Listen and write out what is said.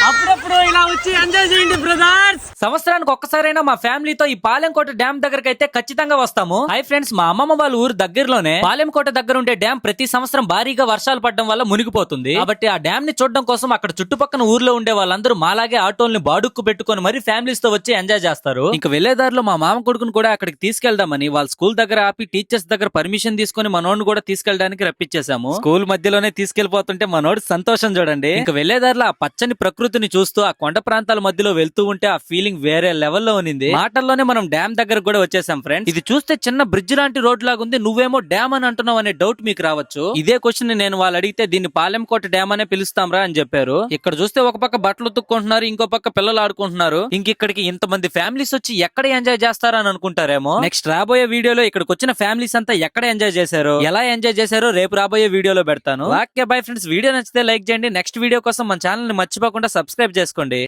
అప్పుడప్పుడు ఇలా వచ్చి ఎంజాయ్ చేయండి బ్రదర్స్. సంవత్సరానికి ఒక్కసారైనా మా ఫ్యామిలీతో ఈ పాలెంకోట డ్యామ్ దగ్గరకు అయితే ఖచ్చితంగా వస్తాము. హై ఫ్రెండ్స్, మా అమ్మమ్మ వాళ్ళ ఊరు దగ్గరలోనే పాలెంకోట దగ్గర ఉండే డ్యామ్ ప్రతి సంవత్సరం భారీగా వర్షాలు పడడం వల్ల మునిగిపోతుంది. కాబట్టి ఆ డ్యామ్ ని చూడడం కోసం అక్కడ చుట్టుపక్కల ఊర్లో ఉండే వాళ్ళందరూ మాలాగే ఆటోల్ని బాడుక్కు పెట్టుకొని మరి ఫ్యామిలీస్ తో వచ్చి ఎంజాయ్ చేస్తారు. ఇంకా వెళ్లేదారిలో మా మామ కొడుకుని కూడా అక్కడికి తీసుకెళ్దామని వాళ్ళ స్కూల్ దగ్గర ఆపి టీచర్స్ దగ్గర పర్మిషన్ తీసుకుని మనోడిని కూడా తీసుకెళ్ళడానికి రప్పించేశాము. స్కూల్ మధ్యలోనే తీసుకెళ్లిపోతుంటే మనోడు సంతోషం చూడండి. ఇంకా వెళ్లేదారిలో ఆ పచ్చని ప్రకృతిని చూస్తూ ఆ కొండ ప్రాంతాల మధ్యలో వెళ్తూ ఉంటే ఆ ఫీలింగ్ వేరే లెవెల్లో ఉంది. మాటల్లోనే మనం డ్యామ్ దగ్గర కూడా వచ్చేసాం ఫ్రెండ్స్. ఇది చూస్తే చిన్న బ్రిడ్జ్ లాంటి రోడ్ లాగా ఉంది, నువ్వేమో డ్యామ్ అని అంటున్నావు అనే డౌట్ మీకు రావచ్చు. ఇదే క్వశ్చన్ నేను వాళ్ళు అడిగితే దీన్ని పాలెంకోట డ్యామ్ అనే పిలుస్తాం రా అని చెప్పారు. ఇక్కడ చూస్తే ఒక పక్క బట్టలు ఉతుక్కుంటున్నారు, ఇంకో పక్క పిల్లలు ఆడుకుంటున్నారు. ఇక్కడికి ఇంతమంది ఫ్యామిలీస్ వచ్చి ఎక్కడ ఎంజాయ్ చేస్తారా అని అనుకుంటారేమో. నెక్స్ట్ రాబోయే వీడియోలో ఇక్కడికి వచ్చిన ఫ్యామిలీస్ అంతా ఎక్కడ ఎంజాయ్ చేశారో, ఎలా ఎంజాయ్ చేశారో రేపు రాబోయే వీడియోలో పెడతాను. ఓకే బై ఫ్రెండ్స్, వీడియో నచ్చితే లైక్ చేయండి. నెక్స్ట్ వీడియో కోసం మన ఛానల్ ని మర్చిపోకుండా సబ్స్క్రైబ్ చేసుకోండి.